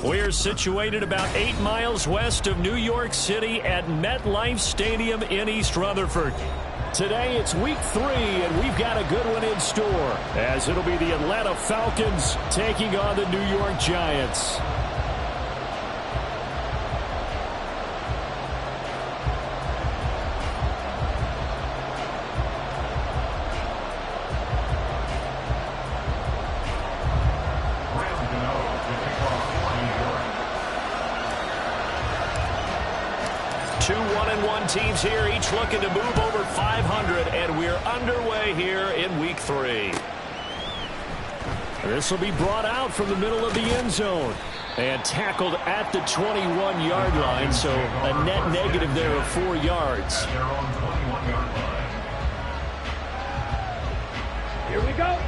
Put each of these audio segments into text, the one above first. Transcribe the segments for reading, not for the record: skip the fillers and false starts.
We're situated about 8 miles west of New York City at MetLife Stadium in East Rutherford. Today it's week 3, and we've got a good one in store, as it'll be the Atlanta Falcons taking on the New York Giants. Two 1-1 teams here, each looking to move over 500, and we're underway here in week 3. This will be brought out from the middle of the end zone and tackled at the 21-yard line, so a net negative there of 4 yards. Here we go.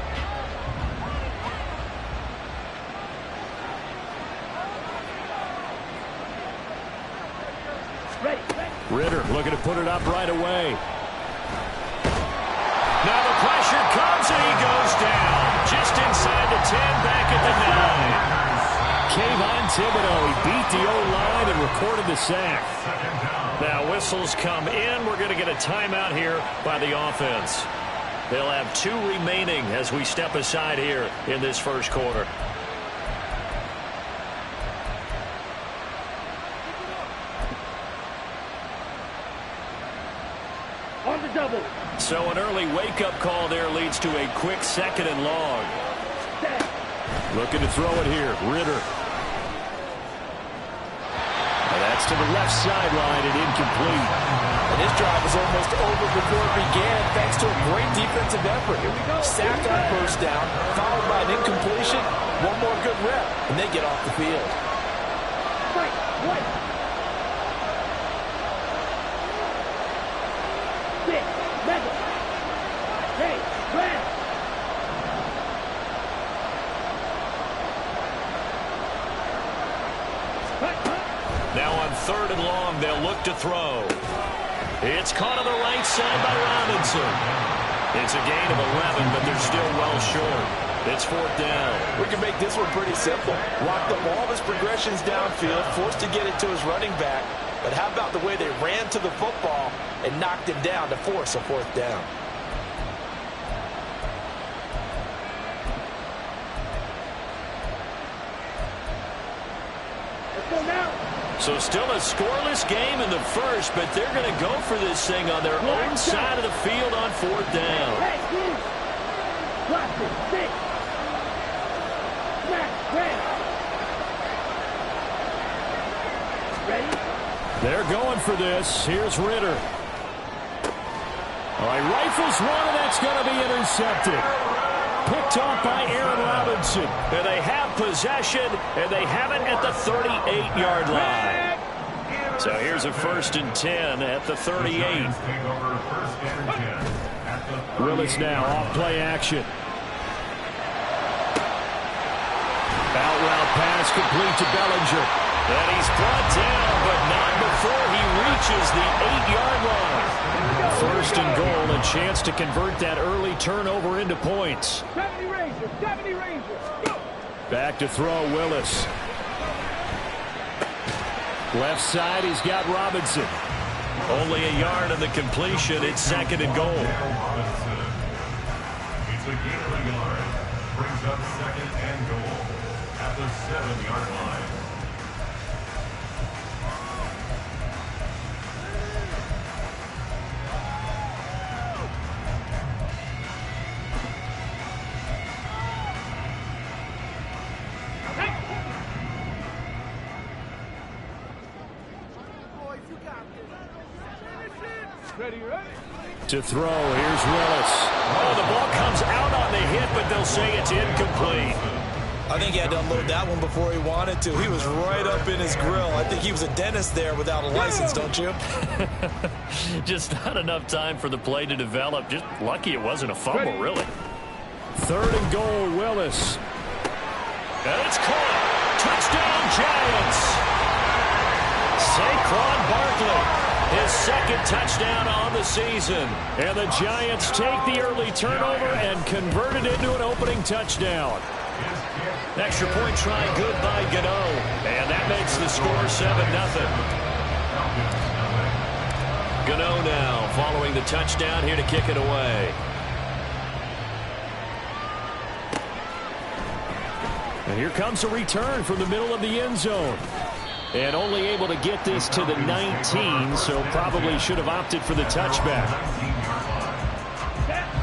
Ridder looking to put it up right away. Now the pressure comes and he goes down. Just inside the 10, back at the 9. Kayvon Thibodeaux, he beat the O-line and recorded the sack. Now whistles come in. We're going to get a timeout here by the offense. They'll have 2 remaining as we step aside here in this first quarter. So an early wake-up call there leads to a quick 2nd and long. Looking to throw it here, Ridder. And that's to the left sideline and incomplete. And this drive was almost over before it began thanks to a great defensive effort. Sacked on first down, followed by an incompletion. One more good rep, and they get off the field. Now on 3rd and long, they'll look to throw. It's caught on the right side by Robinson. It's a gain of 11, but they're still well short. It's 4th down. We can make this one pretty simple. Locked up all of his progressions downfield, forced to get it to his running back. But how about the way they ran to the football and knocked him down to force a 4th down? So still a scoreless game in the first, but they're going to go for this thing on their own side of the field on 4th down. They're going for this. Here's Ridder. All right, rifles one, and that's going to be intercepted. Picked off by Aaron Robinson. And they have possession, and they have it at the 38-yard line. So here's a 1st and 10 at the 38. Willis now off play action. Out route pass complete to Bellinger. And he's brought down, but not before he reaches the 8-yard line. 1st and goal, a chance to convert that early turnover into points. 70 Rangers, go! Back to throw, Willis. Left side, he's got Robinson. Only a yard on the completion. It's 2nd and goal. It's a gain of a yard. Brings up 2nd and goal at the 7-yard line. To throw, here's Willis. Oh, the ball comes out on the hit, but they'll say it's incomplete. I think he had to unload that one before he wanted to. He was right up in his grill. I think he was a dentist there without a license, don't you? Just not enough time for the play to develop. Just lucky it wasn't a fumble, really. 3rd and goal, Willis. And it's caught. Touchdown, Giants. Saquon Barkley. His 2nd touchdown on the season. And the Giants take the early turnover and convert it into an opening touchdown. Extra point try good by Gano. And that makes the score 7-0. Gano now following the touchdown here to kick it away. And here comes a return from the middle of the end zone. And only able to get this to the 19, so probably should have opted for the touchback.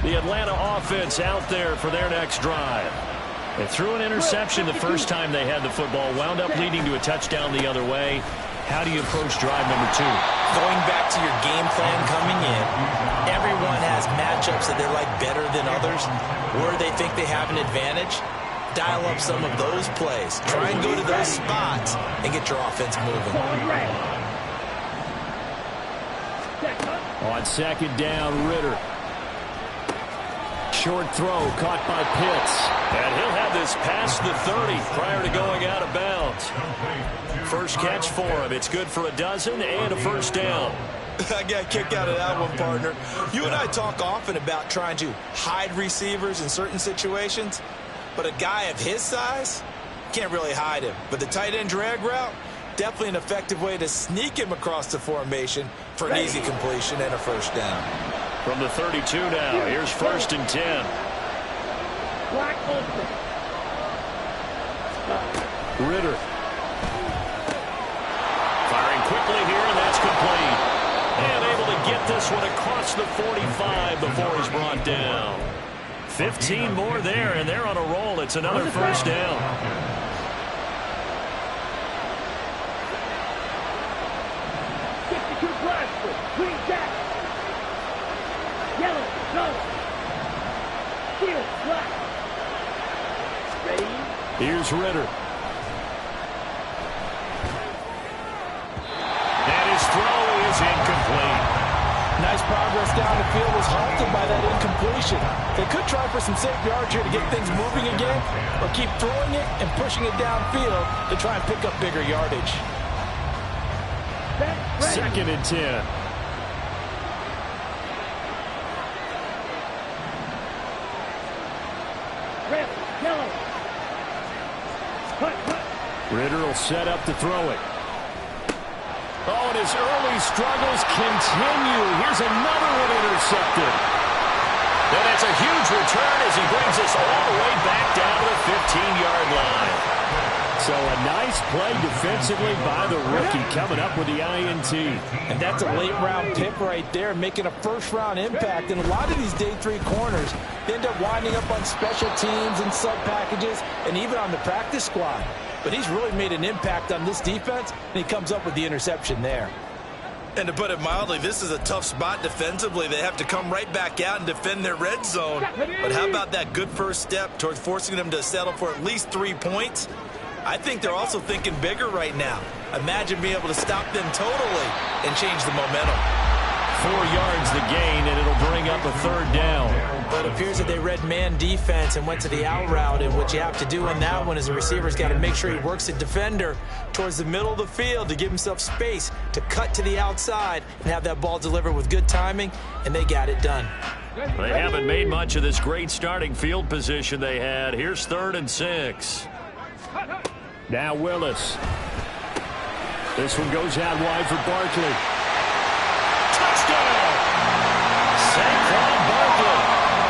The Atlanta offense out there for their next drive. They threw an interception the first time they had the football, wound up leading to a touchdown the other way. How do you approach drive number 2? Going back to your game plan coming in, everyone has matchups that they like better than others, where they think they have an advantage. Dial up some of those plays. Try and go to those spots and get your offense moving. On second down, Ritter. Short throw caught by Pitts. And he'll have this past the 30 prior to going out of bounds. First catch for him. It's good for a dozen and a first down. I got a kick out of that one, partner. You and I talk often about trying to hide receivers in certain situations. But a guy of his size, can't really hide him. But the tight end drag route, definitely an effective way to sneak him across the formation for an easy completion and a first down. From the 32 now, here's 1st and 10. Ritter. Firing quickly here, and that's complete. And able to get this one across the 45 before he's brought down. 15 more there, and they're on a roll. It's another first down. Green jacket. Yellow, no. Steel, black. Ready? Here's Ritter. And his throw is incomplete. Nice progress down the field was halted by that incompletion. They could try for some safe yards here to get things moving again, or keep throwing it and pushing it downfield to try and pick up bigger yardage. 2nd and 10. Red, yellow. Ritter will set up to throw it. Oh, and his early struggles continue. Here's another one intercepted. And that's a huge return as he brings us all the way back down to the 15-yard line. So a nice play defensively by the rookie coming up with the INT. And that's a late-round pick right there, making a first-round impact. And a lot of these day 3 corners end up winding up on special teams and sub-packages and even on the practice squad. But he's really made an impact on this defense, and he comes up with the interception there. And to put it mildly, this is a tough spot defensively. They have to come right back out and defend their red zone. But how about that good first step towards forcing them to settle for at least 3 points? I think they're also thinking bigger right now. Imagine being able to stop them totally and change the momentum. 4 yards the gain, and it'll bring up a 3rd down. But it appears that they read man defense and went to the out route, and what you have to do in that one is the receiver's got to make sure he works the defender towards the middle of the field to give himself space to cut to the outside and have that ball delivered with good timing, and they got it done. They haven't made much of this great starting field position they had. Here's 3rd and 6. Now Willis. This one goes out wide for Barkley. Touchdown! Saquon Barkley.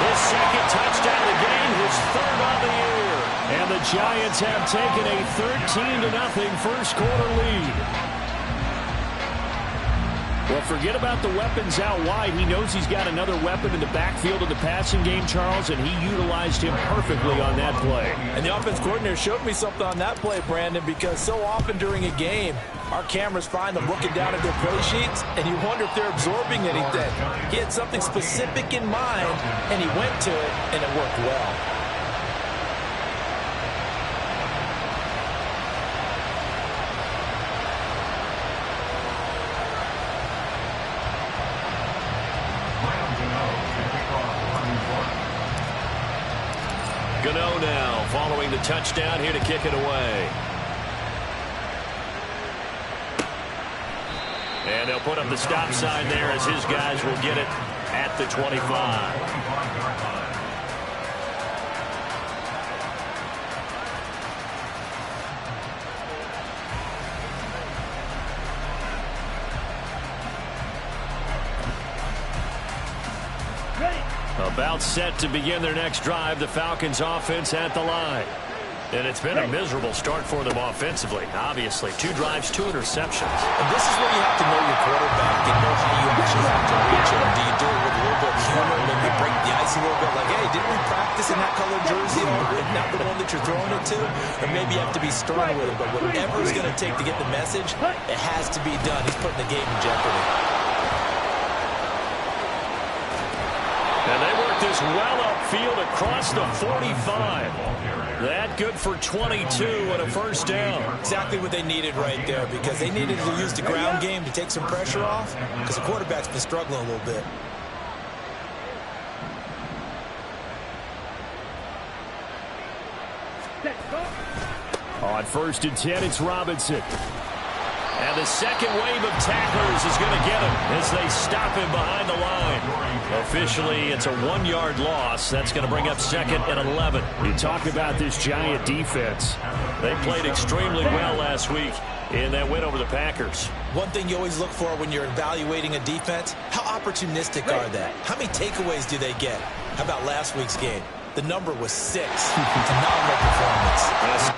His 2nd touchdown of the game, his 3rd on the year. And the Giants have taken a 13-0 first quarter lead. Well, forget about the weapons out wide. He knows he's got another weapon in the backfield of the passing game, Charles, and he utilized him perfectly on that play. And the offense coordinator showed me something on that play, Brandon, because so often during a game, our cameras find them looking down at their play sheets, and you wonder if they're absorbing anything. He had something specific in mind, and he went to it, and it worked well. Gano now following the touchdown here to kick it away. And they'll put up the stop sign there as his guys will get it at the 25. About set to begin their next drive, the Falcons offense at the line. And it's been a miserable start for them offensively. Obviously, 2 drives, 2 interceptions. And this is where you have to know your quarterback and know how you actually have to reach him. Do you do it with a little bit of humor, maybe break the ice a little bit, like, hey, didn't we practice in that colored jersey already, not the one that you're throwing it to? Or maybe you have to be stern with him, but whatever it's going to take to get the message, it has to be done. He's putting the game in jeopardy. And they work this well upfield across the 45. That good for 22 and a first down. Exactly what they needed right there, because they needed to use the ground game to take some pressure off, because the quarterback's been struggling a little bit. On 1st and 10, it's Robinson. And the second wave of tacklers is going to get him as they stop him behind the line. Officially, it's a 1-yard loss. That's going to bring up 2nd and 11. You talk about this Giant defense. They played extremely well last week in that win over the Packers. One thing you always look for when you're evaluating a defense, how opportunistic are they? How many takeaways do they get? How about last week's game? The number was 6. Phenomenal performance.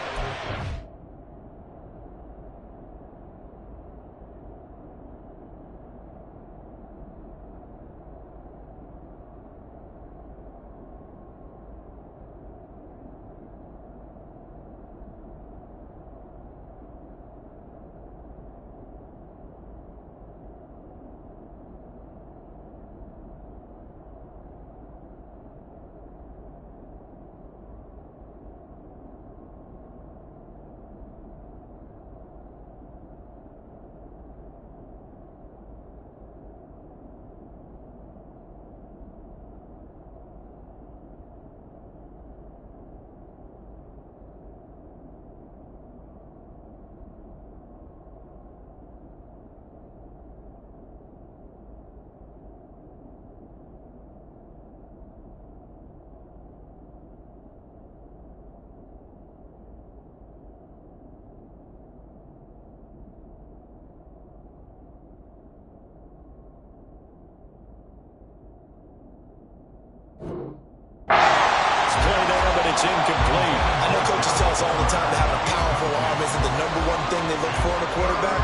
It's incomplete. I know coaches tell us all the time that having a powerful arm isn't the #1 thing they look for in a quarterback.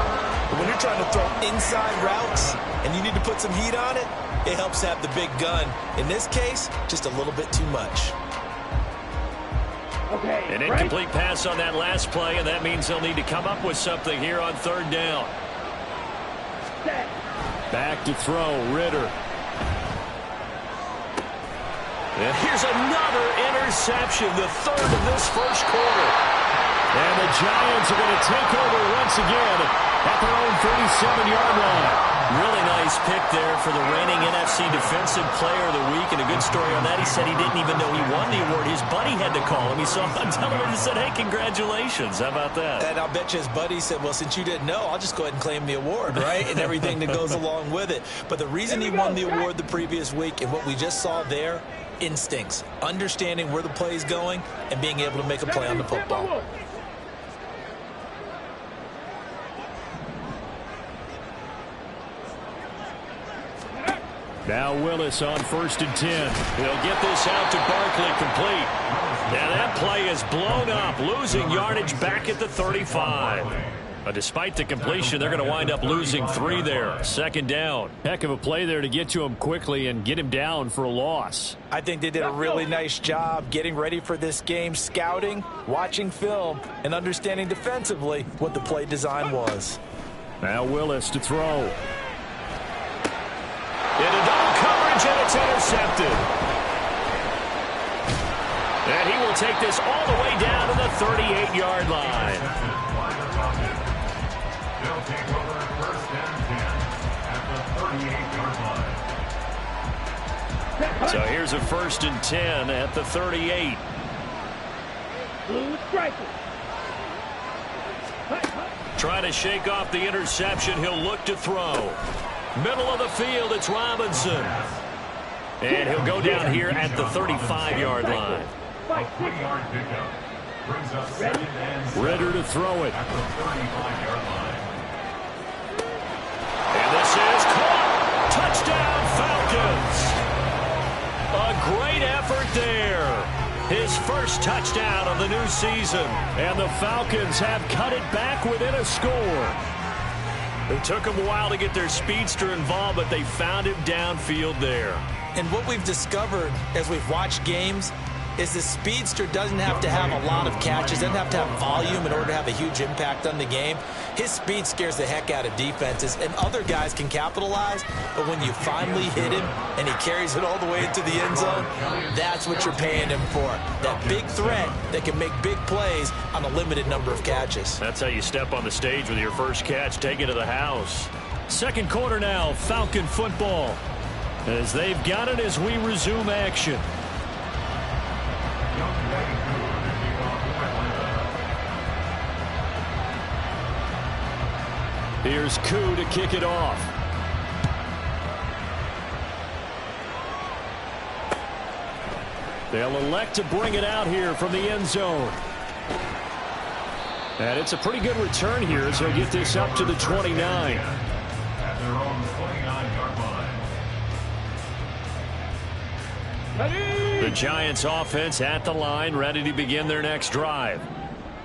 But when you're trying to throw inside routes and you need to put some heat on it, it helps have the big gun. In this case, just a little bit too much. An incomplete pass on that last play, and that means they'll need to come up with something here on 3rd down. Back to throw, Ritter. And here's another interception, the 3rd of this first quarter. And the Giants are going to take over once again at their own 37-yard line. Really nice pick there for the reigning NFC Defensive Player of the Week. And a good story on that, he said he didn't even know he won the award. His buddy had to call him. He saw him on television and said, hey, congratulations. How about that? And I'll bet you his buddy said, well, since you didn't know, I'll just go ahead and claim the award, right? And everything that goes along with it. But the reason he won the award the previous week and what we just saw there, instincts, understanding where the play is going, and being able to make a play on the football. Now Willis on 1st and 10. He'll get this out to Barkley, complete. Now that play is blown up, losing yardage back at the 35. Despite the completion, they're going to wind up losing 3 there. 2nd down. Heck of a play there to get to him quickly and get him down for a loss. I think they did a really nice job getting ready for this game, scouting, watching film, and understanding defensively what the play design was. Now Willis to throw. Into double coverage, and it's intercepted. And he will take this all the way down to the 38-yard line. They'll take over 1st and 10 at the 38-yard line. So here's a 1st and 10 at the 38. Blue striker. Trying to shake off the interception. He'll look to throw. Middle of the field, it's Robinson. And he'll go down here at the 35-yard line. A 3-yard pickup brings up 2nd and 7 Ritter to throw it. at the 35-yard line. And this is caught. Touchdown, Falcons. A great effort there. His first touchdown of the new season. And the Falcons have cut it back within a score. It took them a while to get their speedster involved, but they found him downfield there. And what we've discovered as we've watched games is the speedster doesn't have to have a lot of catches, doesn't have to have volume in order to have a huge impact on the game. His speed scares the heck out of defenses, and other guys can capitalize, but when you finally hit him and he carries it all the way into the end zone, that's what you're paying him for. That big threat that can make big plays on a limited number of catches. That's how you step on the stage with your first catch, take it to the house. Second quarter now, Falcon football, as they've got it as we resume action. Here's Koo to kick it off. They'll elect to bring it out here from the end zone. And it's a pretty good return here as he'll get this up to the 29. At their own 29-yard line. The Giants offense at the line, ready to begin their next drive.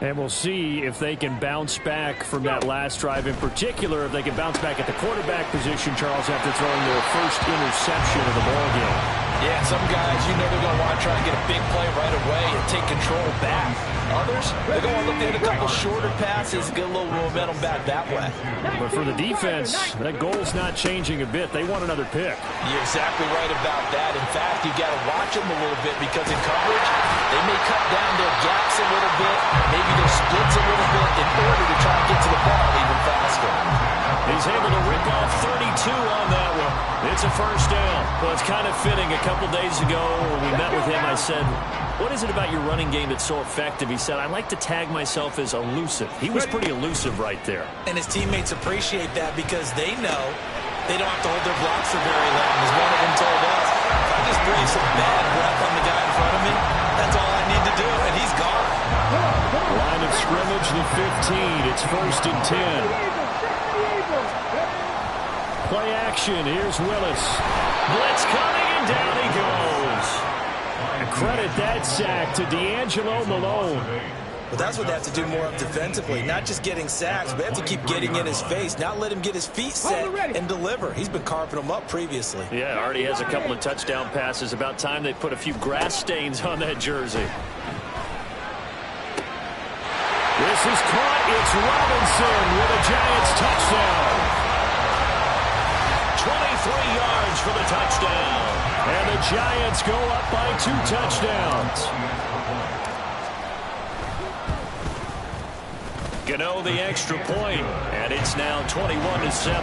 And we'll see if they can bounce back from that last drive, in particular if they can bounce back at the quarterback position, Charles, after throwing their first interception of the ballgame. Yeah, some guys, you know, they're going to want to try and get a big play right away and take control back. Others, they're going to look to hit a couple shorter passes, get a little momentum back that way. But for the defense, that goal's not changing a bit. They want another pick. You're exactly right about that. In fact, you got to watch them a little bit because in coverage, they may cut down their gaps a little bit, maybe their splits a little bit in order to try and get to the ball even faster. He's able to rip off 32 on that one. It's a first down. Well, it's kind of fitting. A couple days ago when we met with him, I said, what is it about your running game that's so effective? He said, I like to tag myself as elusive. He was pretty elusive right there. And his teammates appreciate that because they know they don't have to hold their blocks for very long. As one of them told us, if I just breathe some bad breath on the guy in front of me, that's all I need to do, and he's gone. Line of scrimmage, the 15. It's first and 10. Play action. Here's Willis. Blitz coming, and down he goes. And credit that sack to D'Angelo Malone. But that's what they have to do more of defensively. Not just getting sacks, but they have to keep getting in his face. Not let him get his feet set and deliver. He's been carving them up previously. Yeah, already has a couple of touchdown passes. About time they put a few grass stains on that jersey. This is caught. It's Robinson with a Giants touchdown. 23 yards for the touchdown. And the Giants go up by 2 touchdowns. Gano the extra point, and it's now 21-7.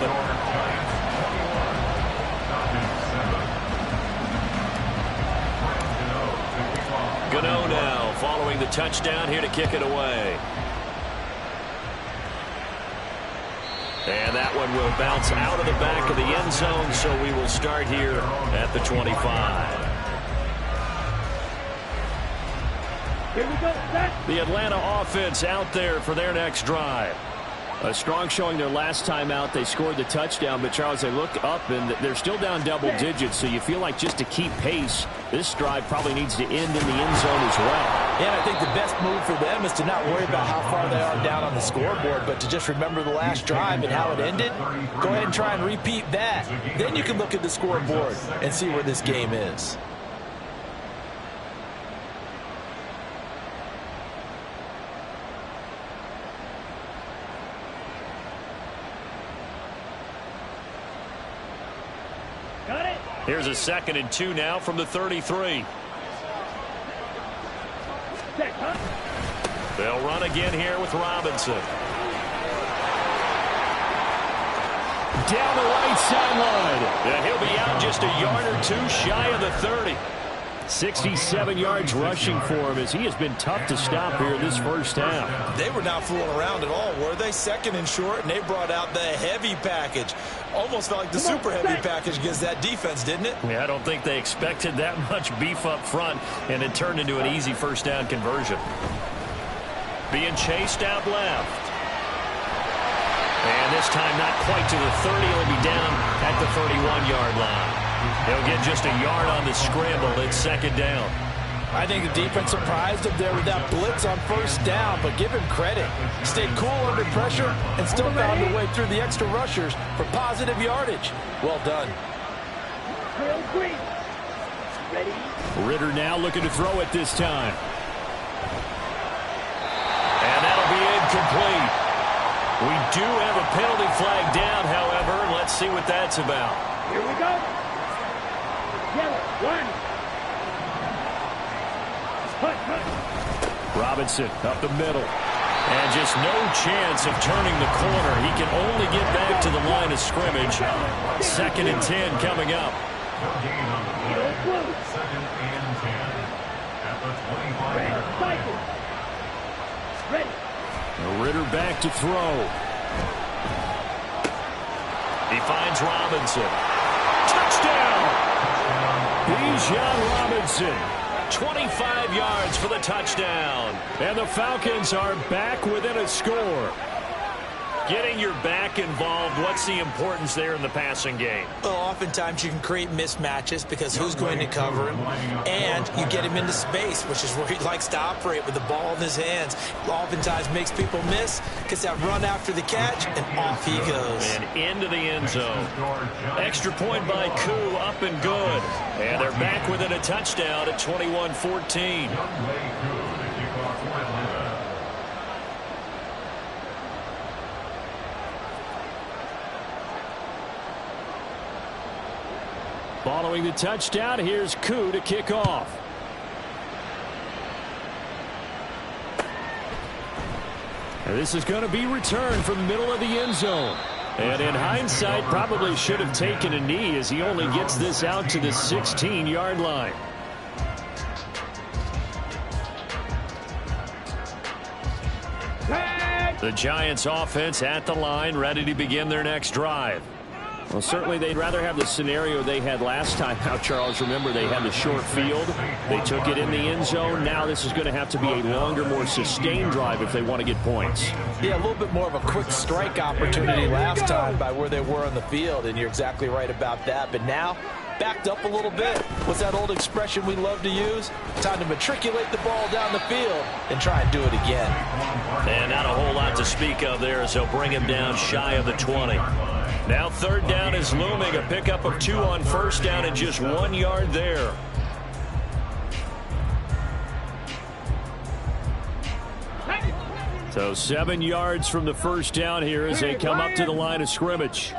Gano now following the touchdown here to kick it away. And that one will bounce out of the back of the end zone, so we will start here at the 25. Here we go, set. The Atlanta offense out there for their next drive. A strong showing their last time out. They scored the touchdown, but Charles, they look up and they're still down double digits, so you feel like just to keep pace, this drive probably needs to end in the end zone as well. Yeah, I think the best move for them is to not worry about how far they are down on the scoreboard, but to just remember the last drive and how it ended. Go ahead and try and repeat that. Then you can look at the scoreboard and see where this game is. Got it. Here's a 2nd and 2 now from the 33. Set, huh? They'll run again here with Robinson. Down the right sideline. And he'll be out just a yard or two shy of the 30. 67 yards rushing for him as he has been tough to stop here this first half. They were not fooling around at all, were they? 2nd and short, and they brought out the heavy package. Almost felt like the super heavy package against that defense, didn't it? Yeah, I don't think they expected that much beef up front, and it turned into an easy first down conversion. Being chased out left. And this time not quite to the 30. He'll be down at the 31-yard line. He'll get just a yard on the scramble. It's second down. I think the defense surprised him there with that blitz on first down, but give him credit. Stayed cool under pressure and still found a way through the extra rushers for positive yardage. Well done. Drill green. Ready? Ritter now looking to throw it this time. And that'll be incomplete. We do have a penalty flag down, however. Let's see what that's about. Here we go. Yellow, one. Robinson up the middle. And just no chance of turning the corner. He can only get back to the line of scrimmage. 2nd and 10 coming up. Second and 10 at the 25-yard line. Ready. Ritter back to throw. He finds Robinson. Touchdown! Bijan Robinson. 25 yards for the touchdown. And the Falcons are back within a score. Getting your back involved, what's the importance there in the passing game? Well, oftentimes you can create mismatches because who's going to cover him, and you get him into space, which is where he likes to operate with the ball in his hands. Oftentimes makes people miss, gets that run after the catch, and off he goes. And into the end zone. Extra point by Koo, up and good. And they're back within a touchdown at 21-14. Following the touchdown, here's Koo to kick off. And this is going to be returned from the middle of the end zone. And in hindsight, probably should have taken a knee as he only gets this out to the 16-yard line. The Giants offense at the line, ready to begin their next drive. Well, certainly they'd rather have the scenario they had last time out, Charles. Remember, they had the short field. They took it in the end zone. Now this is going to have to be a longer, more sustained drive if they want to get points. Yeah, a little bit more of a quick strike opportunity last time by where they were on the field, and you're exactly right about that. But now, backed up a little bit. What's that old expression we love to use? Time to matriculate the ball down the field and try and do it again. And not a whole lot to speak of there as they'll bring him down shy of the 20. Now 3rd down is looming. A pickup of 2 on 1st down and just 1 yard there. So 7 yards from the 1st down here as they come up to the line of scrimmage.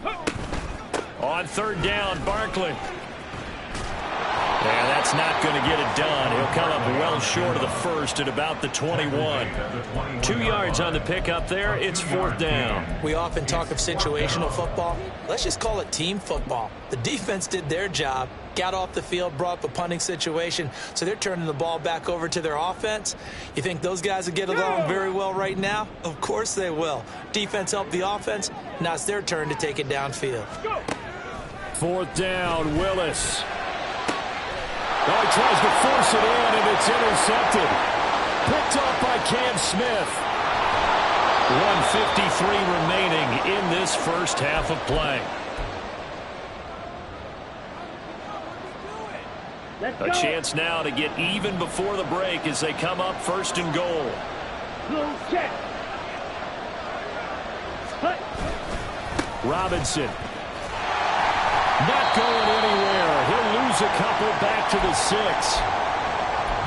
On 3rd down, Barkley. And that's not going to get it done. He'll come up well short of the 1st at about the 21. 2 yards on the pickup there. It's 4th down. We often talk of situational football. Let's just call it team football. The defense did their job, got off the field, brought up a punting situation, so they're turning the ball back over to their offense. You think those guys will get along very well right now? Of course they will. Defense helped the offense. Now it's their turn to take it downfield. 4th down, Willis. Oh, he tries to force it in, and it's intercepted. Picked off by Cam Smith. 1:53 remaining in this first half of play. A chance now to get even before the break as they come up 1st and goal. Blue check. Robinson. Not going anywhere. He'll lose a couple back to the 6.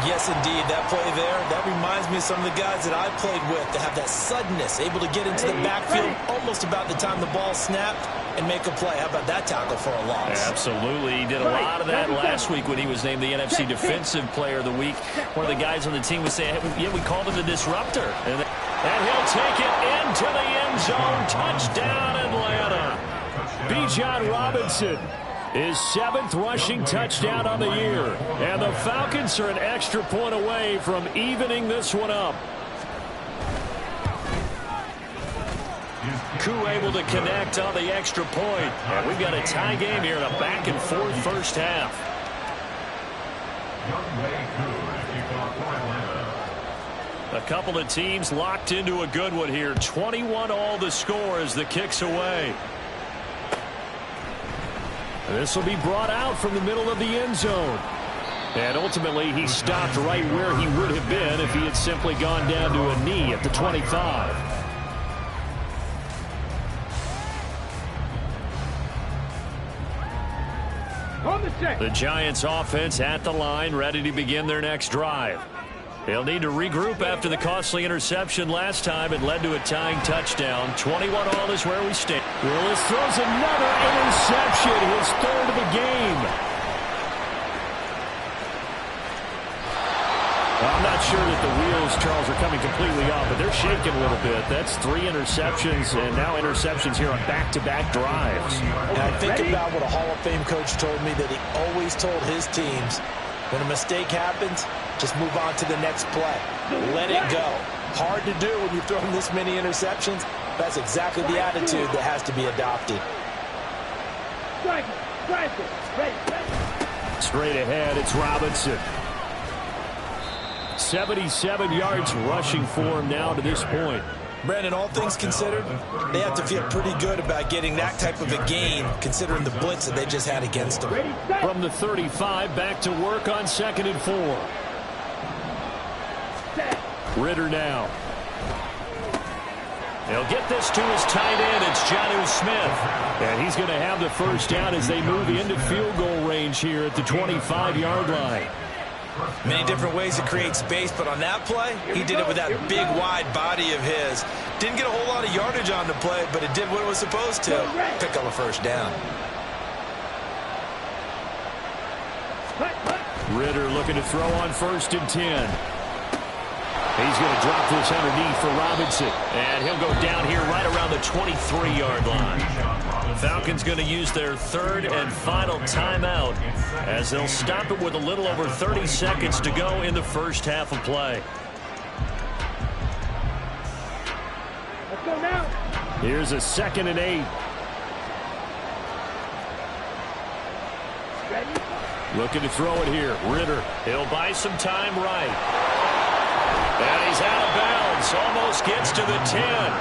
Yes, indeed. That play there, that reminds me of some of the guys that I played with to have that suddenness, able to get into the backfield almost about the time the ball snapped and make a play. How about that tackle for a loss? Absolutely. He did a lot of that last week when he was named the NFC Defensive Player of the Week. One of the guys on the team was saying, hey, yeah, we called him the disruptor. And he'll take it into the end zone. Touchdown, Atlanta. Bijan Robinson, his 7th rushing touchdown on the year. And the Falcons are an extra point away from evening this one up. Koo able to connect on the extra point. And we've got a tie game here in a back-and-forth first half. A couple of teams locked into a good one here. 21 all the score as the kick's away. This will be brought out from the middle of the end zone. And ultimately, he stopped right where he would have been if he had simply gone down to a knee at the 25. The Giants offense at the line, ready to begin their next drive. They'll need to regroup after the costly interception last time. It led to a tying touchdown. 21-all is where we stand. Willis throws another interception, his third of the game. I'm not sure that the wheels, Charles, are coming completely off, but they're shaking a little bit. That's 3 interceptions, and now interceptions here on back-to-back drives. And I think about what a Hall of Fame coach told me, that he always told his teams, when a mistake happens, just move on to the next play. Let it go. Hard to do when you've thrown this many interceptions. That's exactly the attitude that has to be adopted. Straight ahead, it's Robinson. 77 yards rushing for him now to this point. Brandon, all things considered, they have to feel pretty good about getting that type of a gain, considering the blitz that they just had against them. From the 35, back to work on 2nd and 4. Ritter now. They'll get this to his tight end. It's Jonnu Smith. And he's going to have the first down as they move into field goal range here at the 25-yard line. Many different ways to create space, but on that play, he did it with that big, wide body of his. Didn't get a whole lot of yardage on the play, but it did what it was supposed to. Pick up a first down. Ritter looking to throw on 1st and 10. He's going to drop this underneath for Robinson. And he'll go down here right around the 23-yard line. Falcons going to use their 3rd and final timeout as they'll stop it with a little over 30 seconds to go in the first half of play. Let's go now. Here's a 2nd and 8. Ready? Looking to throw it here. Ritter. He'll buy some time right. And he's out of bounds. Almost gets to the 10.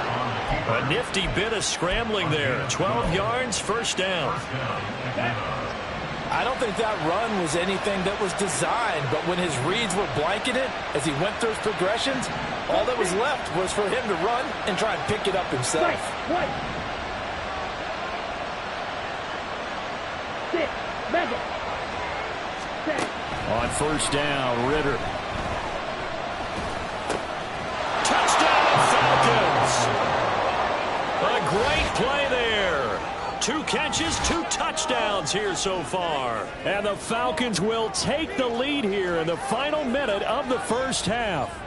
A nifty bit of scrambling there. 12 yards, first down. I don't think that run was anything that was designed, but when his reads were blanketed as he went through his progressions, all that was left was for him to run and try and pick it up himself. On first down, Ritter. Touchdown, Falcons! A great play there. 2 catches, 2 touchdowns here so far. And the Falcons will take the lead here in the final minute of the first half.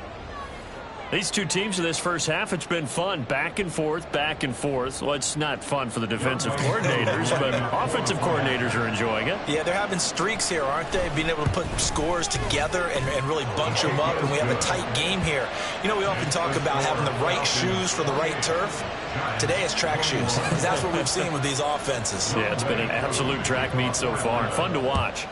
These two teams in this first half, it's been fun. Back and forth, back and forth. Well, it's not fun for the defensive coordinators, but offensive coordinators are enjoying it. Yeah, they're having streaks here, aren't they? Being able to put scores together and really bunch them up, and we have a tight game here. You know, we often talk about having the right shoes for the right turf. Today it's track shoes, because that's what we've seen with these offenses. Yeah, it's been an absolute track meet so far. Fun to watch.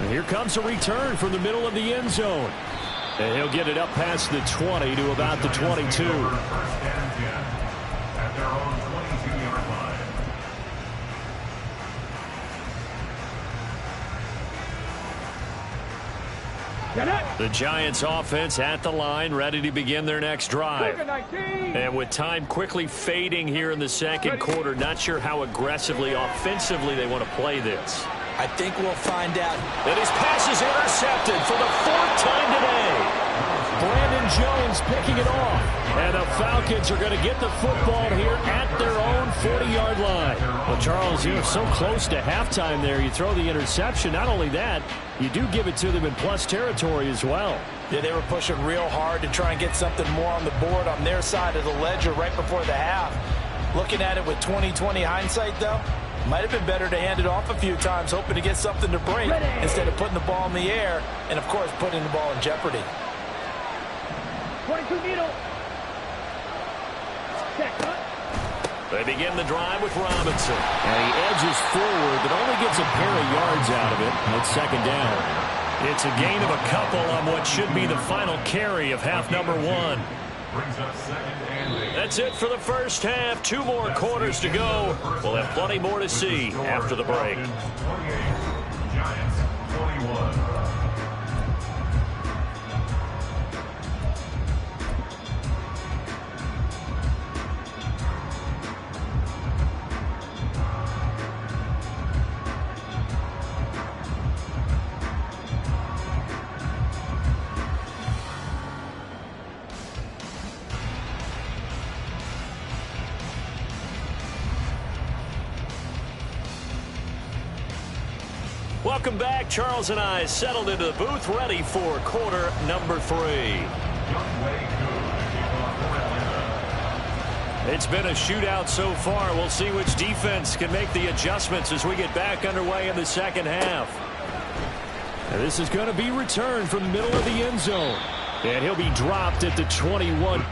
And here comes a return from the middle of the end zone. And he'll get it up past the 20 to about the 22. First and 10 at their own 22-yard line. The Giants offense at the line, ready to begin their next drive. And with time quickly fading here in the second quarter, not sure how aggressively, offensively they want to play this. I think we'll find out. And his pass is intercepted for the 4th time today. Brandon Jones picking it off. And the Falcons are going to get the football here at their own 40-yard line. Well, Charles, you're so close to halftime there. You throw the interception. Not only that, you do give it to them in plus territory as well. Yeah, they were pushing real hard to try and get something more on the board on their side of the ledger right before the half. Looking at it with 20/20 hindsight, though, might have been better to hand it off a few times, hoping to get something to break instead of putting the ball in the air and, of course, putting the ball in jeopardy. 22 needle. They begin the drive with Robinson. And he edges forward, but only gets a pair of yards out of it. It's 2nd down. It's a gain of a couple on what should be the final carry of half number 1. brings up second and 8. That's it for the first half. 2 more quarters to go. We'll have plenty more to see after the break. 28, Giants 21. Welcome back. Charles and I settled into the booth, ready for quarter number 3. It's been a shootout so far. We'll see which defense can make the adjustments as we get back underway in the second half. And this is going to be returned from the middle of the end zone. And he'll be dropped at the 21.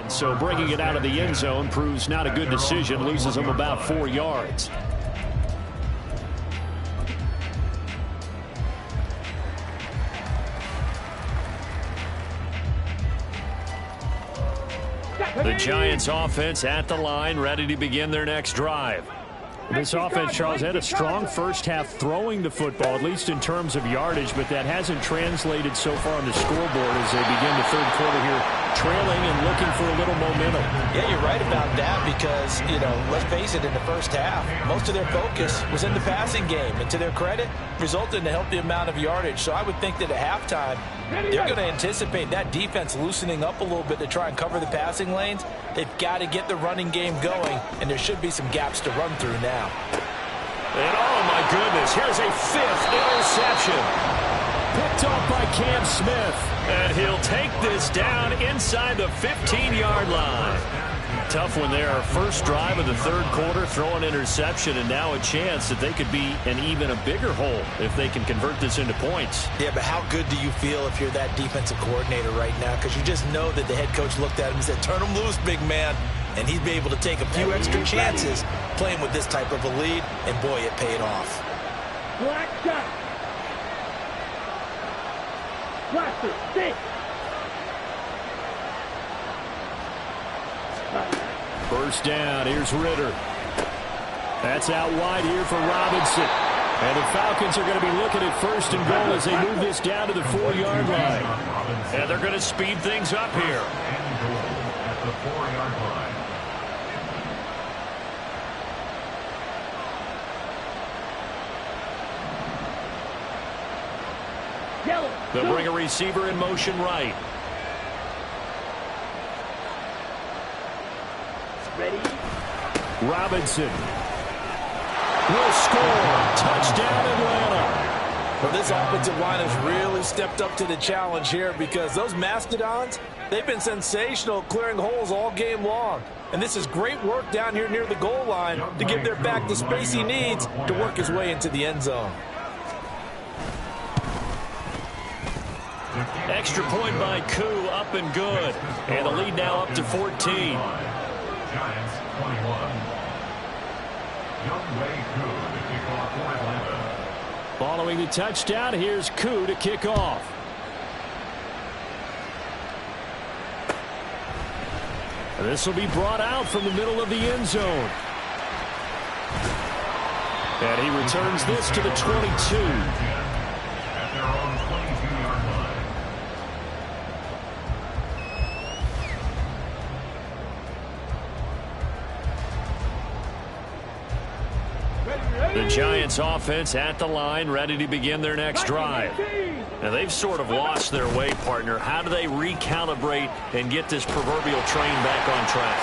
So bringing it out of the end zone proves not a good decision. Loses him about 4 yards. The Giants offense at the line, ready to begin their next drive. This offense, Charles, had a strong first half throwing the football, at least in terms of yardage, but that hasn't translated so far on the scoreboard as they begin the third quarter here, trailing and looking for a little momentum. Yeah, you're right about that because, let's face it, in the first half, most of their focus was in the passing game. And to their credit, resulted in a healthy amount of yardage. So I would think that at halftime, they're going to anticipate that defense loosening up a little bit to try and cover the passing lanes. They've got to get the running game going, and there should be some gaps to run through now. And oh my goodness, here's a 5th interception. Picked off by Cam Smith. And he'll take this down inside the 15-yard line. Tough one there. First drive of the third quarter, throw an interception, and now a chance that they could be in even a bigger hole if they can convert this into points. Yeah, but how good do you feel if you're that defensive coordinator right now? Because you just know that the head coach looked at him and said, turn him loose, big man. And he'd be able to take a few extra chances playing with this type of a lead, and boy, it paid off. Black shot. Blaster, stick. First down, here's Ritter. That's out wide here for Robinson. And the Falcons are going to be looking at first and goal as they move this down to the 4-yard line. And they're going to speed things up here. At the 4-yard line. They'll bring a receiver in motion right. Ready? Robinson will score. Touchdown, Atlanta. Well, this offensive line has really stepped up to the challenge here because those Mastodons, they've been sensational clearing holes all game long. And this is great work down here near the goal line to give their back the space he needs to work his way into the end zone. Extra point by Koo, up and good. And the lead now up to 14. Giants 21. Younghoe Koo to kick off for Atlanta. Following the touchdown, here's Koo to kick off. This will be brought out from the middle of the end zone. And he returns this to the 22. At their own 22-yard line. The Giants offense at the line, ready to begin their next drive. Now, they've sort of lost their way, partner. How do they recalibrate and get this proverbial train back on track?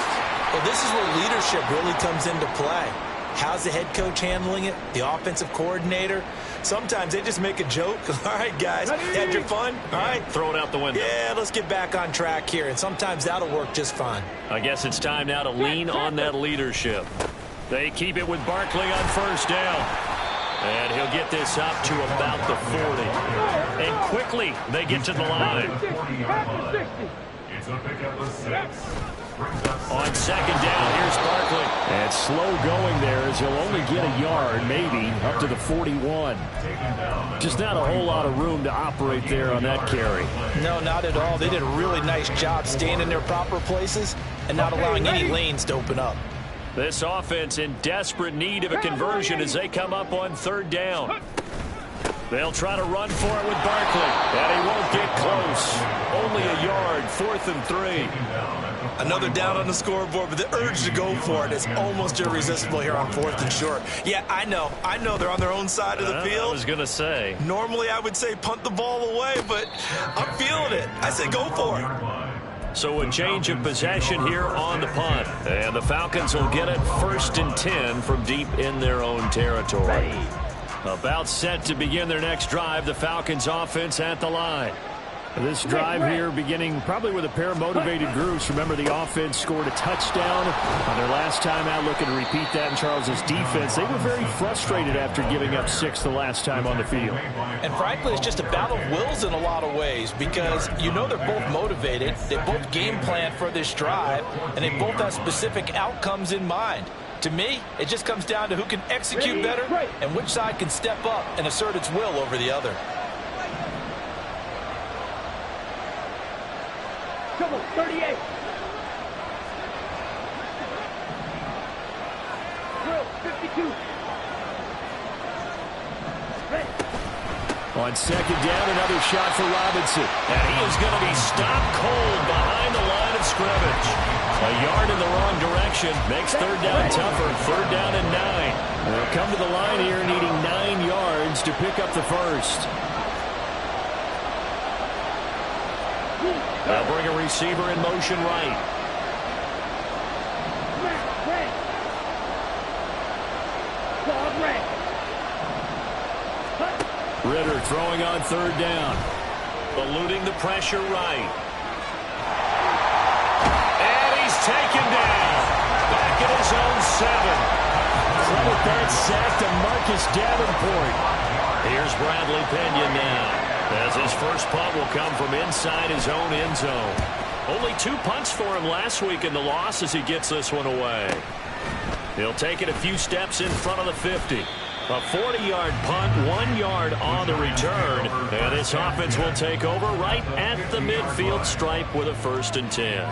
Well, this is where leadership really comes into play. How's the head coach handling it? The offensive coordinator? Sometimes they just make a joke. All right, guys, had your fun? All right. Throw it out the window. Yeah, let's get back on track here. And sometimes that'll work just fine. I guess it's time now to lean on that leadership. They keep it with Barkley on first down. And he'll get this up to about the 40. And quickly, they get to the line. It's a pickup of 6. On second down, here's Barkley. And slow going there as he'll only get a yard, maybe, up to the 41. Just not a whole lot of room to operate there on that carry. No, not at all. They did a really nice job staying in their proper places and not allowing any lanes to open up. This offense in desperate need of a conversion as they come up on third down. They'll try to run for it with Barkley, and he won't get close. Only a yard, 4th and 3. Another down on the scoreboard, but the urge to go for it is almost irresistible here on 4th and short. Yeah, I know they're on their own side of the field. I was going to say. Normally I would say punt the ball away, but I'm feeling it. I say go for it. So a change of possession here on the punt. And the Falcons will get it 1st and 10 from deep in their own territory. About set to begin their next drive, the Falcons offense at the line. This drive here beginning probably with a pair of motivated groups. Remember, the offense scored a touchdown on their last time out. Looking to repeat that in Charles's defense. They were very frustrated after giving up 6 the last time on the field. And frankly, it's just a battle of wills in a lot of ways because you know they're both motivated. They both game plan for this drive, and they both have specific outcomes in mind. To me, it just comes down to who can execute better and which side can step up and assert its will over the other. Come on, 38. Drill, 52. Ready. On second down, another shot for Robinson. And he is going to be stopped cold behind the line of scrimmage. A yard in the wrong direction makes third down tougher. Third down and 9. They'll come to the line here needing 9 yards to pick up the first. They'll bring a receiver in motion right. Ritter throwing on third down. Eluding the pressure right. And he's taken down. Back at his own 7. Credit that sack to Marcus Davenport. Here's Bradley Pena now, as his first punt will come from inside his own end zone. Only 2 punts for him last week in the loss as he gets this one away. He'll take it a few steps in front of the 50. A 40-yard punt, 1 yard on the return. And this offense will take over right at the midfield stripe with a 1st and 10.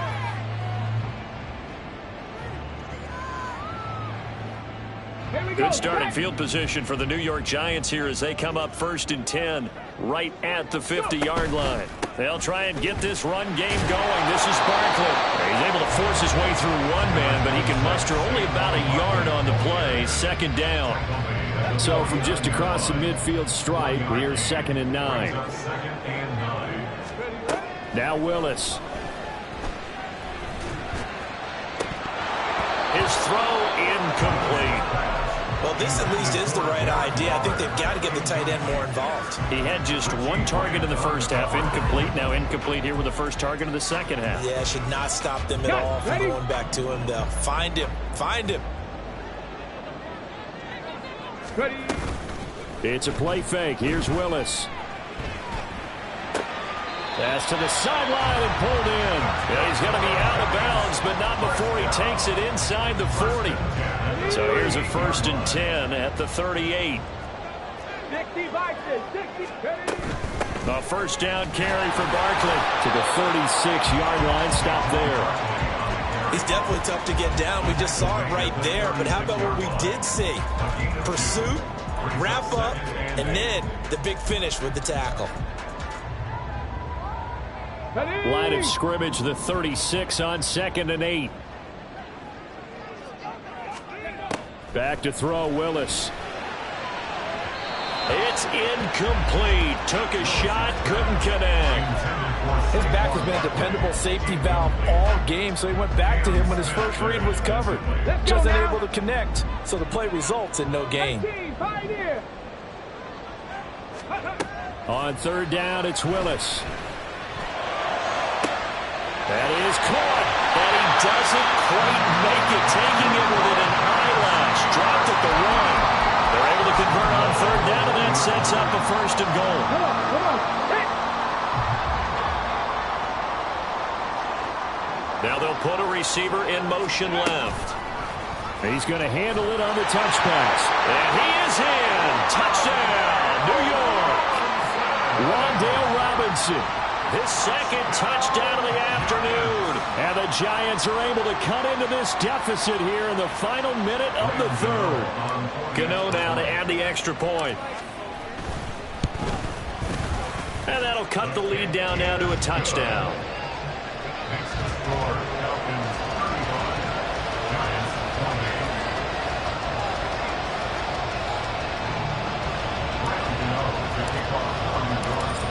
Good start in field position for the New York Giants here as they come up 1st and 10 right at the 50-yard line. They'll try and get this run game going. This is Barkley. He's able to force his way through one man, but he can muster only about a yard on the play. 2nd down. So from just across the midfield stripe, here's 2nd and 9. Now Willis. His throw incomplete. Well, this at least is the right idea. I think they've got to get the tight end more involved. He had just 1 target in the first half, incomplete. Now incomplete here with the first target of the second half. Yeah, should not stop them at all from going back to him. They'll find him. Find him. It's a play fake. Here's Willis. Pass to the sideline and pulled in. Yeah, he's going to be out of bounds, but not before he takes it inside the 40. So here's a 1st and 10 at the 38. 60 Vikings, 60. A first down carry for Barkley to the 36-yard line. Stop there. He's definitely tough to get down. We just saw it right there. But how about what we did see? Pursuit, wrap up, and then the big finish with the tackle. Line of scrimmage, the 36 on 2nd and 8. Back to throw, Willis. It's incomplete. Took a shot, couldn't connect. His back has been a dependable safety valve all game, so he went back to him when his first read was covered. Just unable to connect, so the play results in no gain. On 3rd down, it's Willis. That is caught, and he doesn't quite make it, taking it within an eyelash. Dropped at the 1. They're able to convert on 3rd down, and that sets up a 1st and goal. Come on. Hit. Now they'll put a receiver in motion left. He's going to handle it on the touch pass. And he is in. Touchdown, New York. Wan'Dale Robinson. His 2nd touchdown of the afternoon. And the Giants are able to cut into this deficit here in the final minute of the 3rd. Gano now to add the extra point. And that'll cut the lead down now to a touchdown.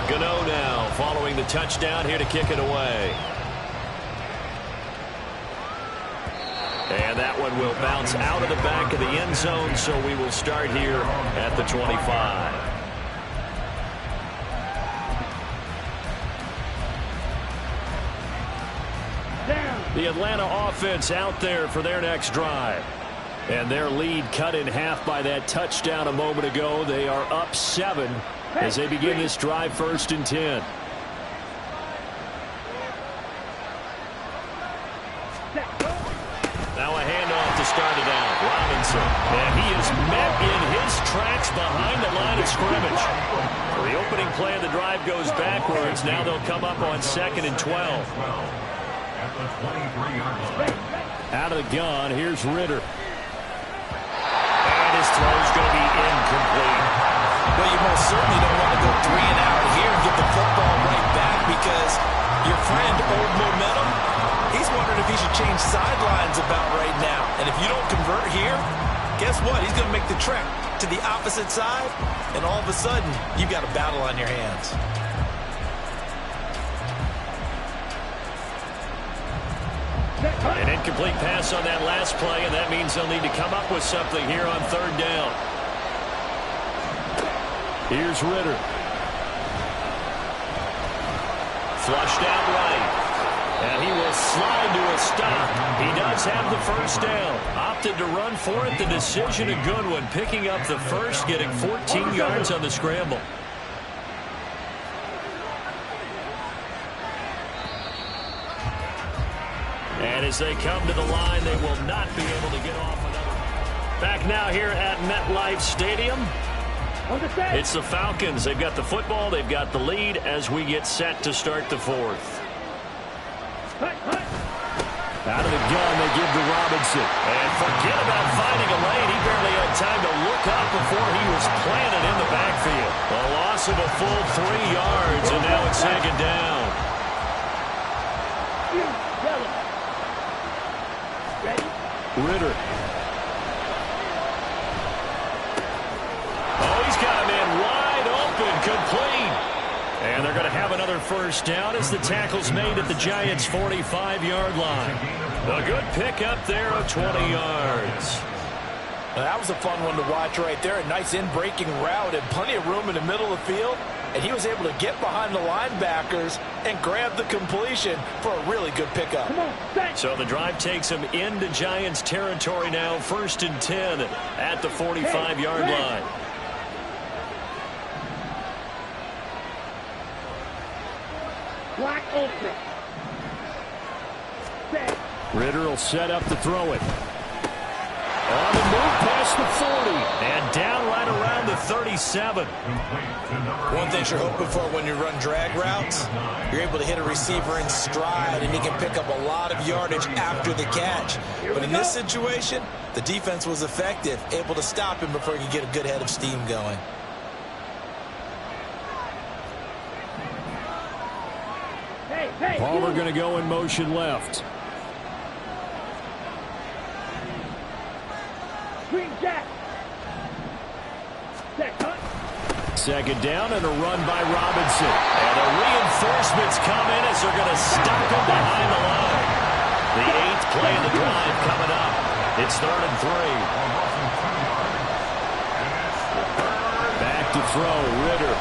Gano now following the touchdown here to kick it away. And that one will bounce out of the back of the end zone, so we will start here at the 25. The Atlanta offense out there for their next drive. And their lead cut in half by that touchdown a moment ago. They are up 7 as they begin this drive, 1st and 10. Now a handoff to start it out. Robinson. And he is met in his tracks behind the line of scrimmage. The opening play of the drive goes backwards. Now they'll come up on 2nd and 12. Out of the gun, here's Ritter. And his throw's going to be incomplete. Well, you most certainly don't want to go 3 and out here and get the football right back, because your friend, Old Momentum, he's wondering if he should change sidelines about right now. And if you don't convert here, guess what? He's going to make the trek to the opposite side, and all of a sudden, you've got a battle on your hands. An incomplete pass on that last play, and that means they'll need to come up with something here on 3rd down. Here's Ritter. Flushed out right. And he will slide to a stop. He does have the 1st down. Opted to run for it. The decision a good one. Picking up the 1st, getting 14 yards on the scramble. And as they come to the line, they will not be able to get off another. Back now here at MetLife Stadium. It's the Falcons. They've got the football. They've got the lead as we get set to start the 4th. Out of the gun, they give to Robinson. And forget about finding a lane. He barely had time to look up before he was planted in the backfield. A loss of a full 3 yards, and now it's 2nd down. Ritter. Oh, he's got him in wide open, complete. And they're going to have another 1st down as the tackle's made at the Giants' 45-yard line. A good pickup there of 20 yards. Now, that was a fun one to watch right there. A nice in-breaking route and plenty of room in the middle of the field. And he was able to get behind the linebackers and grab the completion for a really good pickup. So the drive takes him into Giants territory now. 1st and 10 at the 45-yard line. Black Ultra. Set. Ritter will set up to throw it. On the move past the 40. And down right around the 37. One thing you're hoping for when you run drag routes, you're able to hit a receiver in stride, and he can pick up a lot of yardage after the catch. But in this situation, the defense was effective, able to stop him before he could get a good head of steam going. Palmer going to go in motion left. Green Jack. Second down and a run by Robinson. And the reinforcements come in as they're going to stop him behind the line. The 8th play of the drive coming up. It's 3rd and 3. Back to throw, Ritter.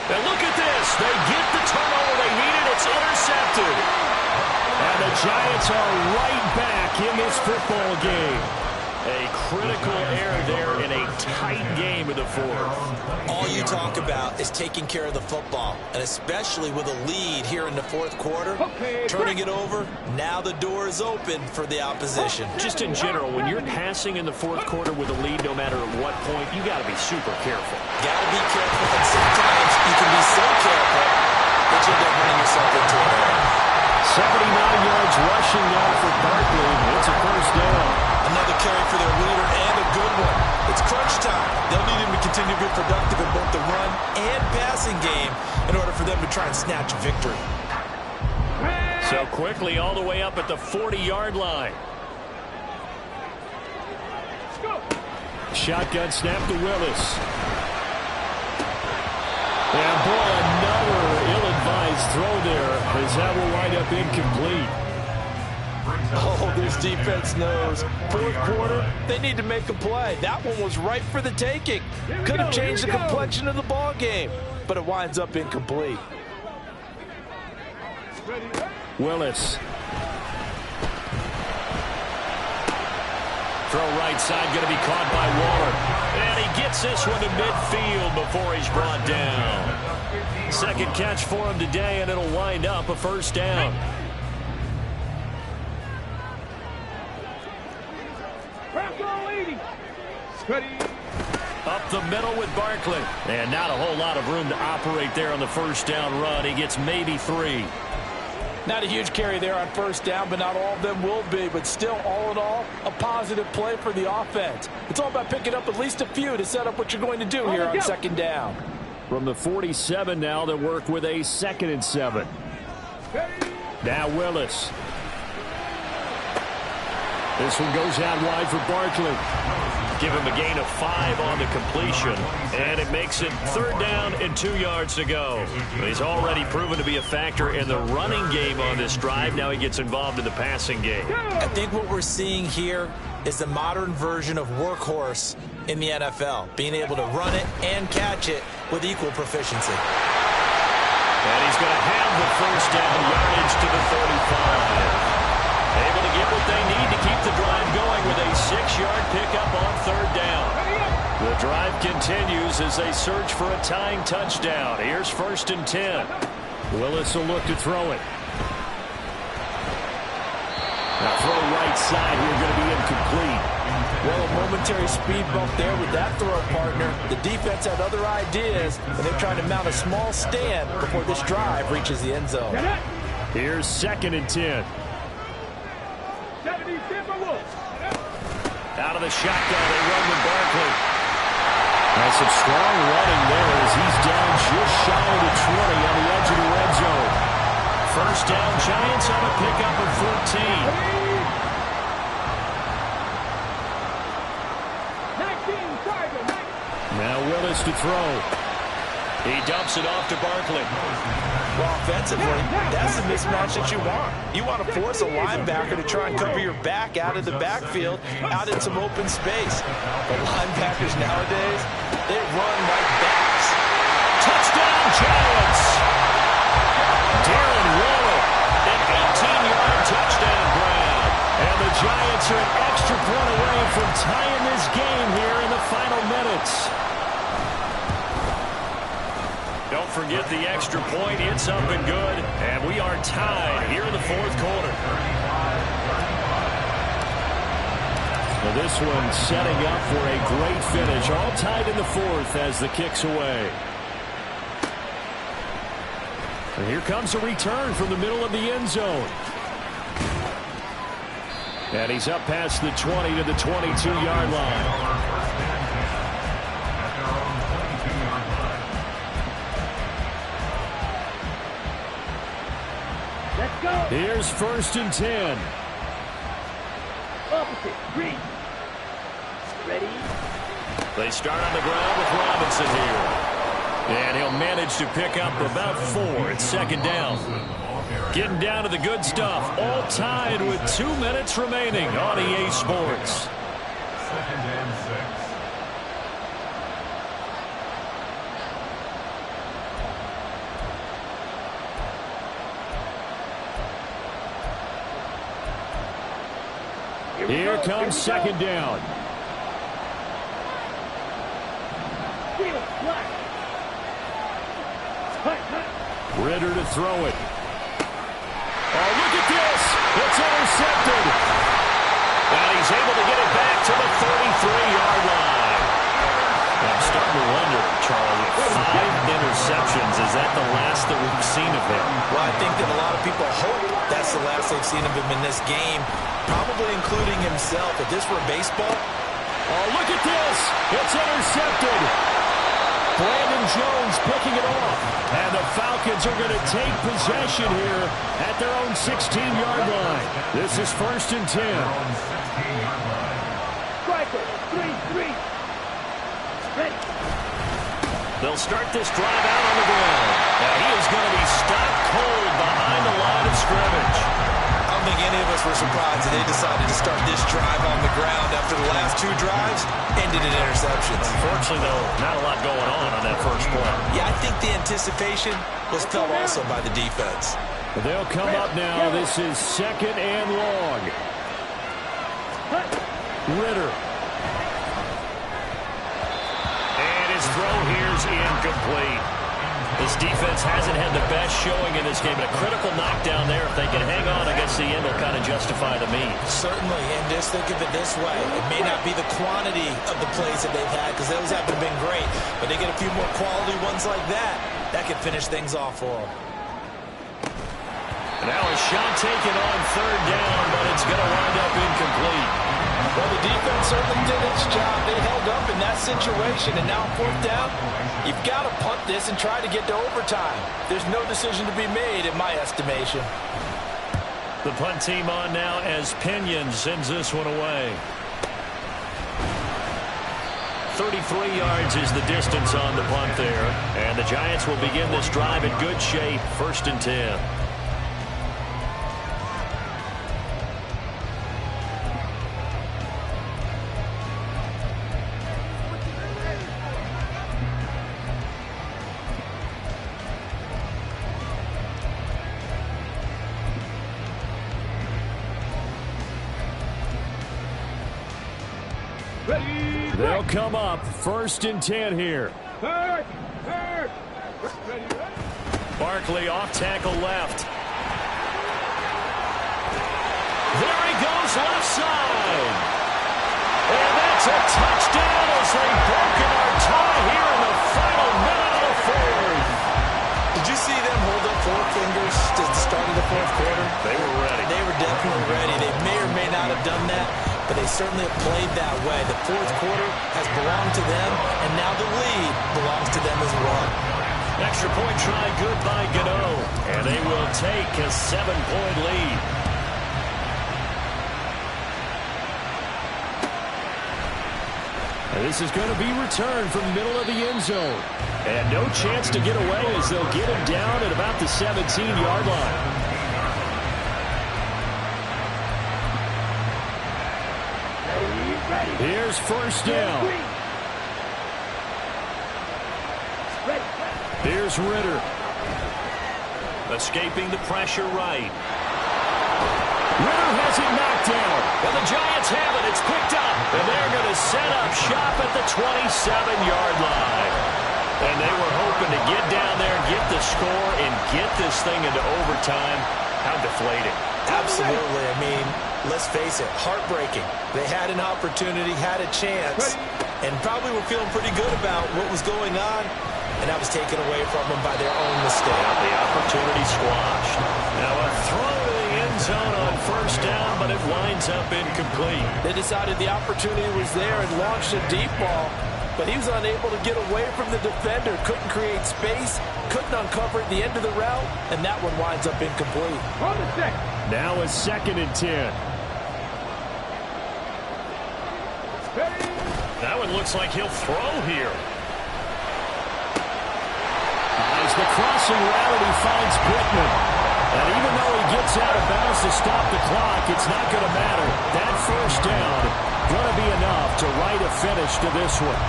And look at this. They get the turnover they needed. It's intercepted. And the Giants are right back in this football game. A critical error there in a tight game of the 4th. All you talk about is taking care of the football, and especially with a lead here in the 4th quarter, turning it over, now the door is open for the opposition. Just in general, when you're passing in the 4th quarter with a lead, no matter at what point, you got to be super careful. Got to be careful, and sometimes you can be so careful that you end up running yourself into an error. 79 yards rushing now for Barkley. It's a 1st down. Another carry for their leader, and a good one. It's crunch time. They'll need him to continue to be productive in both the run and passing game in order for them to try and snatch a victory. So quickly all the way up at the 40-yard line. Shotgun snap to Willis. And boy, another ill-advised throw there as that will wind up incomplete. Oh, this defense knows. 4th quarter, they need to make a play. That one was right for the taking. Could have changed the complexion of the ball game, but it winds up incomplete. Willis. Throw right side, going to be caught by Waller. And he gets this one to midfield before he's brought down. Second catch for him today, and it'll wind up a 1st down. Up the middle with Barkley. And not a whole lot of room to operate there on the 1st down run. He gets maybe 3. Not a huge carry there on 1st down, but not all of them will be. But still, all in all, a positive play for the offense. It's all about picking up at least a few to set up what you're going to do here on 2nd down. From the 47 now, they work with a 2nd and 7. Now Willis. This one goes out wide for Barkley. Give him a gain of 5 on the completion. And it makes it 3rd down and 2 yards to go. He's already proven to be a factor in the running game on this drive. Now he gets involved in the passing game. I think what we're seeing here is the modern version of workhorse in the NFL. Being able to run it and catch it with equal proficiency. And he's going to have the 1st down yardage to the 35. Able to get what they need to keep the drive going with a 6-yard pickup on 3rd down. The drive continues as they search for a tying touchdown. Here's 1st and 10. Willis will look to throw it. Now throw right side here, going to be incomplete. Well, a momentary speed bump there with that throw partner. The defense had other ideas, and they're trying to mount a small stand before this drive reaches the end zone. Here's 2nd and 10. Out of the shotgun, they run with Barkley. Now some strong running there as he's down just shy of the 20 on the edge of the red zone. 1st down, Giants on a pickup of 14. Now Willis to throw. He dumps it off to Barkley. Well, offensively, that's the mismatch that you want. You want to force a linebacker to try and cover your back out of the backfield, out in some open space. But linebackers nowadays, they run like backs. Touchdown, Giants! Darren Waller, an 18-yard touchdown grab. And the Giants are an extra point away from tying this game here in the final minutes. forget the extra point. It's up and good, and we are tied here in the fourth quarter. Well, this one setting up for a great finish. All tied in the fourth as the kick's away. And here comes a return from the middle of the end zone. And he's up past the 20 to the 22-yard line. Let's go. Here's 1st and 10. Opposite. Green. Ready? They start on the ground with Robinson here. And he'll manage to pick up about 4. It's 2nd down. Getting down to the good stuff. All tied with 2 minutes remaining on EA Sports. 2nd and 6. Here comes 2nd down. Ritter to throw it. Oh, look at this. It's intercepted. And he's able to get it back to the 33-yard line. I'm starting to wonder, Charlie, 5 interceptions. Is that the last that we've seen of him? Well, I think that a lot of people hope that's the last they've seen of him in this game, probably including himself. If this were baseball. Oh, look at this. It's intercepted. Brandon Jones picking it off. And the Falcons are going to take possession here at their own 16-yard line. This is 1st and 10. Striker. 3-3. Ready. They'll start this drive out on the ground. Now he is going to be stopped cold behind the line of scrimmage. I don't think any of us were surprised that they decided to start this drive on the ground after the last 2 drives ended in interceptions. Unfortunately, though, not a lot going on that first play. Yeah, I think the anticipation was felt also by the defense. They'll come up now. This is 2nd and long. Ritter. And his throw here's incomplete. This defense hasn't had the best showing in this game. But a critical knockdown there. If they can hang on against the end, they'll kind of justify the means. Certainly, and just think of it this way. It may not be the quantity of the plays that they've had, because those haven't been great. But they get a few more quality ones like that. That could finish things off for them. Now a shot taken on 3rd down, but it's going to wind up incomplete. Well, the defense certainly did its job. They held up in that situation, and now 4th down, you've got to punt this and try to get to overtime. There's no decision to be made, in my estimation. The punt team on now as Pinion sends this one away. 33 yards is the distance on the punt there. And the Giants will begin this drive in good shape, 1st and 10. They'll come up 1st and 10 here. Barkley off tackle left. There he goes left side. And that's a touchdown as they've broken our tie here in the final minute of the 4th. Did you see them hold up 4 fingers to the start of the 4th quarter? They were ready. They were definitely ready. They may or may not have done that, but they certainly have played that way. The 4th quarter has belonged to them, and now the lead belongs to them as well. Extra point try good by Gano, and they will take a 7-point lead. And this is going to be returned from the middle of the end zone. And no chance to get away as they'll get him down at about the 17-yard line. Here's 1st down. Here's Ritter. Escaping the pressure right. Ritter has it knocked down. And the Giants have it. It's picked up. And they're going to set up shop at the 27-yard line. And they were hoping to get down there and get this thing into overtime. How deflating. Absolutely. I mean, let's face it, heartbreaking. They had an opportunity, had a chance, and probably were feeling pretty good about what was going on, and that was taken away from them by their own mistake. Yeah, the opportunity squashed. Now a throw to the end zone on first down, but it winds up incomplete. They decided the opportunity was there and launched a deep ball, but he was unable to get away from the defender, couldn't create space, couldn't uncover at the end of the route, and that one winds up incomplete. On the set. Now a 2nd and 10. That one looks like he'll throw here. As the crossing route, and he finds Pittman. And even though he gets out of bounds to stop the clock, it's not going to matter. That first down going to be enough to write a finish to this one.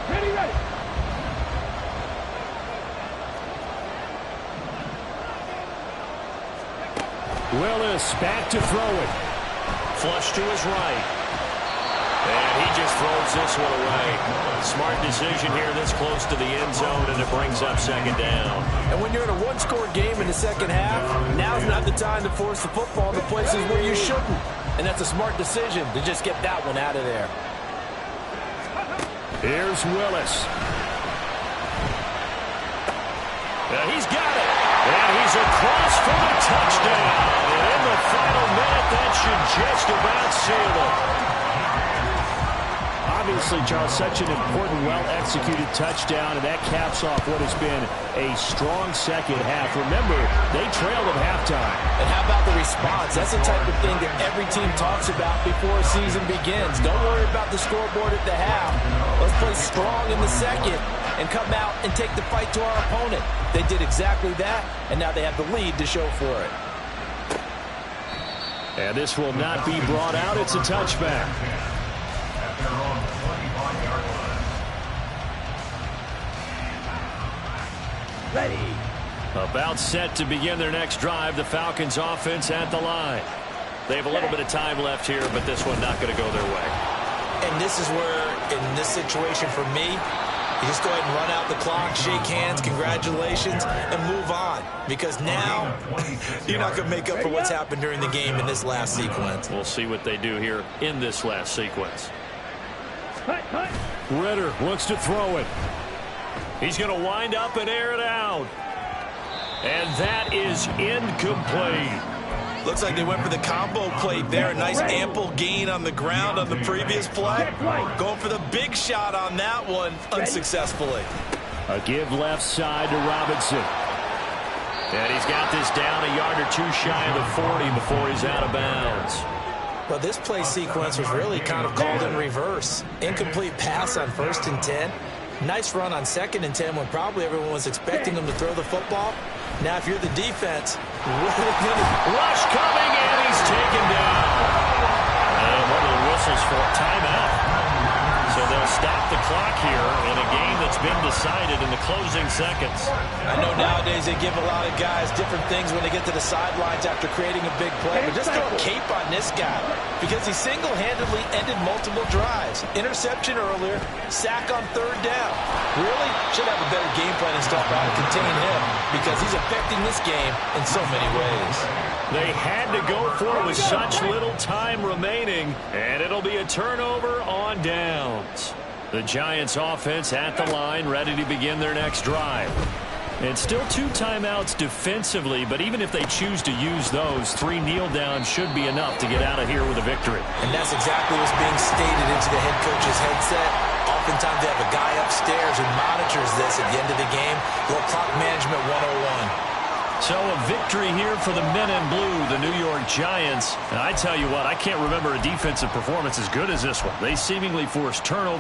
Ready, ready. Willis back to throw it. Flush to his right. And he just throws this one away. Smart decision here this close to the end zone, and it brings up 2nd down. And when you're in a one-score game in the second half, now's not the time to force the football to places where you shouldn't. And that's a smart decision to just get that one out of there. Here's Willis. He's got it. And he's across for the touchdown. And in the final minute, that should just about seal it. Obviously, Charles, such an important, well-executed touchdown, and that caps off what has been a strong second half. Remember, they trailed at halftime. And how about the response? That's the type of thing that every team talks about before a season begins. Don't worry about the scoreboard at the half. Let's play strong in the second and come out and take the fight to our opponent. They did exactly that, and now they have the lead to show for it. And this will not be brought out. It's a touchback. Ready. About set to begin their next drive. The Falcons offense at the line. They have a little bit of time left here, but this one not going to go their way. And this is where, in this situation for me, you just go ahead and run out the clock, shake hands, congratulations, and move on. Because now, you're not going to make up for what's happened during the game in this last sequence. We'll see what they do here in this last sequence. Cut, cut. Ritter looks to throw it. He's going to wind up and air it out. And that is incomplete. Looks like they went for the combo plate there. A nice ample gain on the ground on the previous play. Going for the big shot on that one unsuccessfully. A give left side to Robinson. And he's got this down a yard or two shy of the 40 before he's out of bounds. Well, this play sequence was really kind of called in reverse. Incomplete pass on 1st and 10. Nice run on 2nd and 10 when probably everyone was expecting him to throw the football. Now, if you're the defense, rush coming, and he's taken down. And one of the whistles for a timeout. So they'll stop the clock here in a game that's been decided in the closing seconds. I know nowadays they give a lot of guys different things when they get to the sidelines after creating a big play, but just throw a cape on this guy because he single-handedly ended multiple drives. Interception earlier, sack on 3rd down. Really should have a better game plan installed how to contain him because he's affecting this game in so many ways. They had to go for it with such little time remaining, and it'll be a turnover on downs. The Giants offense at the line, ready to begin their next drive. And still 2 timeouts defensively, but even if they choose to use those, 3 kneel downs should be enough to get out of here with a victory. And that's exactly what's being stated into the head coach's headset. Oftentimes they have a guy upstairs who monitors this at the end of the game. Little clock management 101. So a victory here for the men in blue, the New York Giants. And I tell you what, I can't remember a defensive performance as good as this one. They seemingly forced turnover.